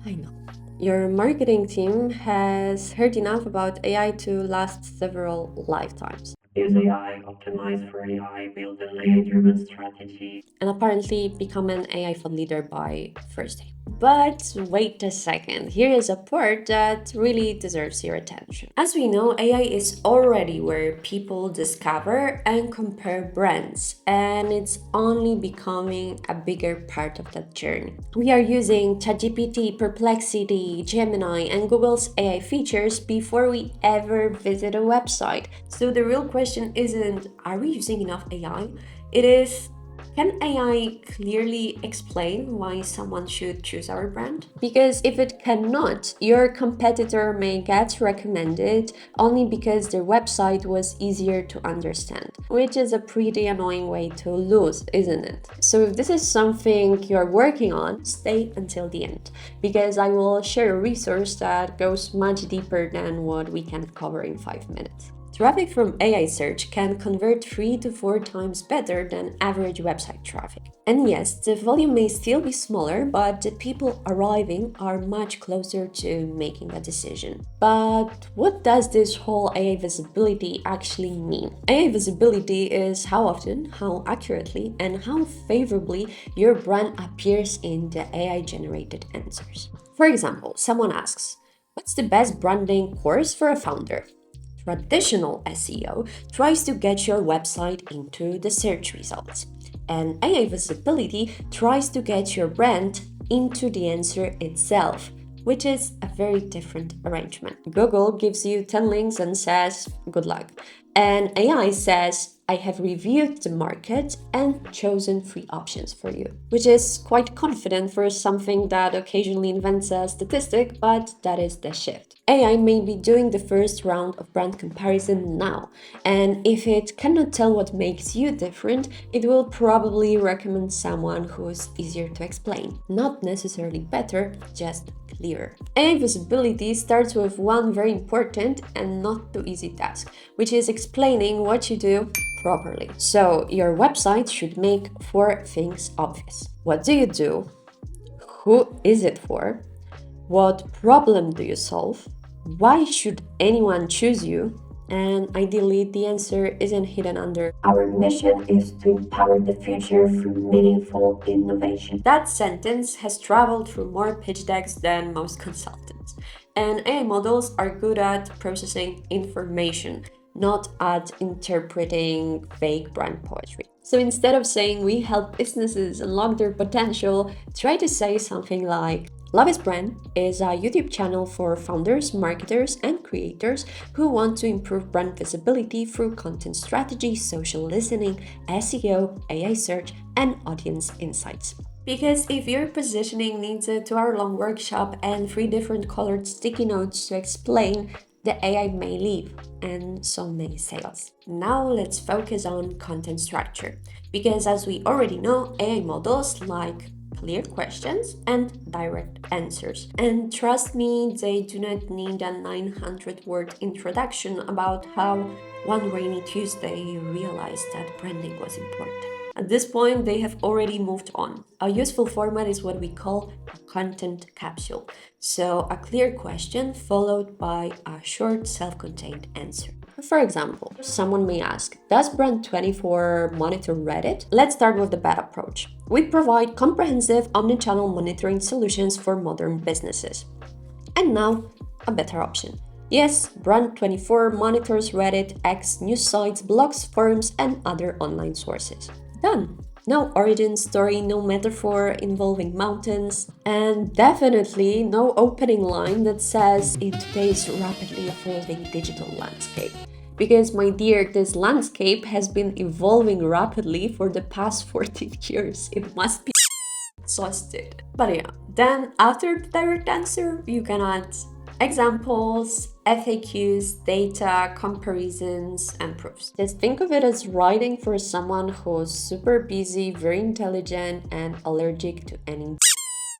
I know. Your marketing team has heard enough about AI to last several lifetimes. Use AI, optimize for AI, build an AI-driven strategy, and apparently become an AI thought leader by Thursday. But wait a second, here is a part that really deserves your attention. As we know, AI is already where people discover and compare brands, and it's only becoming a bigger part of that journey. We are using ChatGPT, Perplexity, Gemini, and Google's AI features before we ever visit a website. So the real question isn't, are we using enough AI? It is, can AI clearly explain why someone should choose our brand? Because if it cannot, your competitor may get recommended only because their website was easier to understand, which is a pretty annoying way to lose, isn't it? So if this is something you're working on, stay until the end, because I will share a resource that goes much deeper than what we can cover in 5 minutes. Traffic from AI search can convert 3 to 4 times better than average website traffic. And yes, the volume may still be smaller, but the people arriving are much closer to making a decision. But what does this whole AI visibility actually mean? AI visibility is how often, how accurately, and how favorably your brand appears in the AI generated answers. For example, someone asks, what's the best branding course for a founder? Traditional SEO tries to get your website into the search results, and AI visibility tries to get your brand into the answer itself, which is a very different arrangement. Google gives you 10 links and says, good luck. And AI says, I have reviewed the market and chosen 3 options for you, which is quite confident for something that occasionally invents a statistic, but that is the shift. AI may be doing the first round of brand comparison now, and if it cannot tell what makes you different, it will probably recommend someone who's easier to explain. Not necessarily better, just clearer. AI visibility starts with one very important and not too easy task, which is explaining what you do properly. So, your website should make 4 things obvious. What do you do? Who is it for? What problem do you solve? Why should anyone choose you? And ideally, the answer isn't hidden under our mission is to empower the future through meaningful innovation. That sentence has traveled through more pitch decks than most consultants. And AI models are good at processing information, not at interpreting vague brand poetry. So instead of saying we help businesses unlock their potential, try to say something like, Love is Brand is a YouTube channel for founders, marketers, and creators who want to improve brand visibility through content strategy, social listening, SEO, AI search, and audience insights. Because if your positioning needs a 2-hour-long workshop and 3 different colored sticky notes to explain, the AI may leave, and so may sales. Now let's focus on content structure, because as we already know, AI models like clear questions and direct answers. And trust me, they do not need a 900-word introduction about how one rainy Tuesday you realized that branding was important. At this point, they have already moved on. A useful format is what we call a content capsule. So, a clear question followed by a short self-contained answer. For example, someone may ask, does Brand24 monitor Reddit? Let's start with the bad approach. We provide comprehensive omnichannel monitoring solutions for modern businesses. And now, a better option. Yes, Brand24 monitors Reddit, X, news sites, blogs, forums, and other online sources. Done. No origin story, no metaphor involving mountains, and definitely no opening line that says in today's rapidly evolving digital landscape. Because, my dear, this landscape has been evolving rapidly for the past 14 years. It must be exhausted. But yeah, then after the direct answer, you can add examples, FAQs, data, comparisons, and proofs. Just think of it as writing for someone who's super busy, very intelligent, and allergic to any.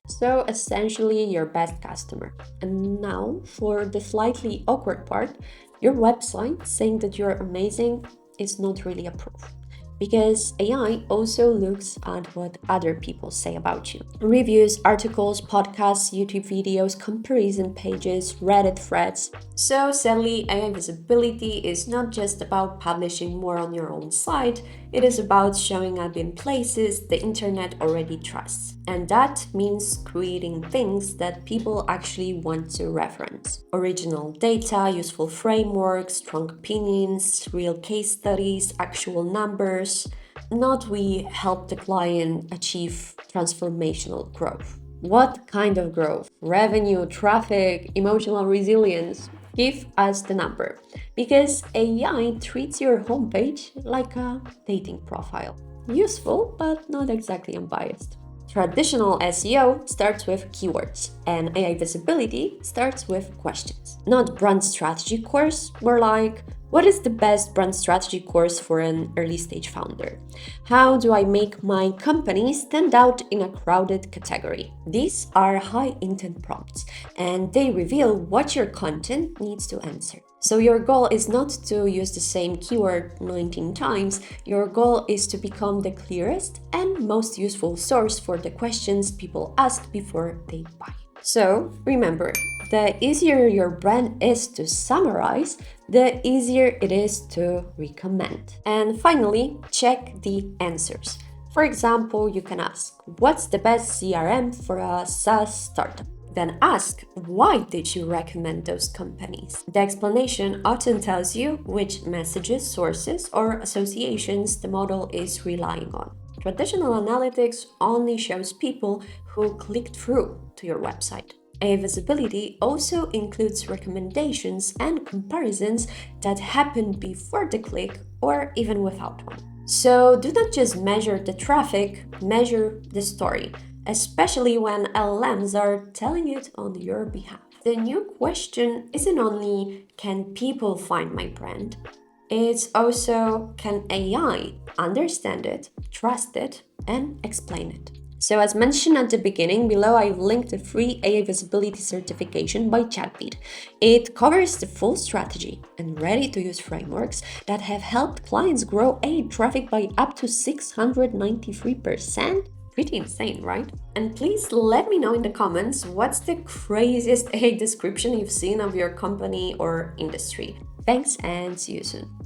So essentially, your best customer. And now, for the slightly awkward part, your website saying that you're amazing is not really a proof. because AI also looks at what other people say about you. Reviews, articles, podcasts, YouTube videos, comparison pages, Reddit threads. So sadly, AI visibility is not just about publishing more on your own site, it is about showing up in places the internet already trusts. And that means creating things that people actually want to reference. Original data, useful frameworks, strong opinions, real case studies, actual numbers. Not we help the client achieve transformational growth. What kind of growth? Revenue, traffic, emotional resilience? Give us the number. Because AI treats your homepage like a dating profile. Useful, but not exactly unbiased. Traditional SEO starts with keywords, and AI visibility starts with questions. Not brand strategy course, more like what is the best brand strategy course for an early stage founder? How do I make my company stand out in a crowded category? These are high intent prompts, and they reveal what your content needs to answer. So your goal is not to use the same keyword 19 times, your goal is to become the clearest and most useful source for the questions people ask before they buy. So remember, the easier your brand is to summarize, the easier it is to recommend. And finally, check the answers. For example, you can ask, what's the best CRM for a SaaS startup? Then ask, why did you recommend those companies? The explanation often tells you which messages, sources, or associations the model is relying on. Traditional analytics only shows people who clicked through to your website. AI visibility also includes recommendations and comparisons that happen before the click or even without one. So do not just measure the traffic, measure the story, especially when LLMs are telling it on your behalf. The new question isn't only can people find my brand, it's also can AI understand it, trust it, and explain it. So as mentioned at the beginning, below I've linked a free AI visibility certification by ChatGPT. It covers the full strategy and ready-to-use frameworks that have helped clients grow AI traffic by up to 693%. Pretty insane, right? And please let me know in the comments what's the craziest AI description you've seen of your company or industry. Thanks and see you soon.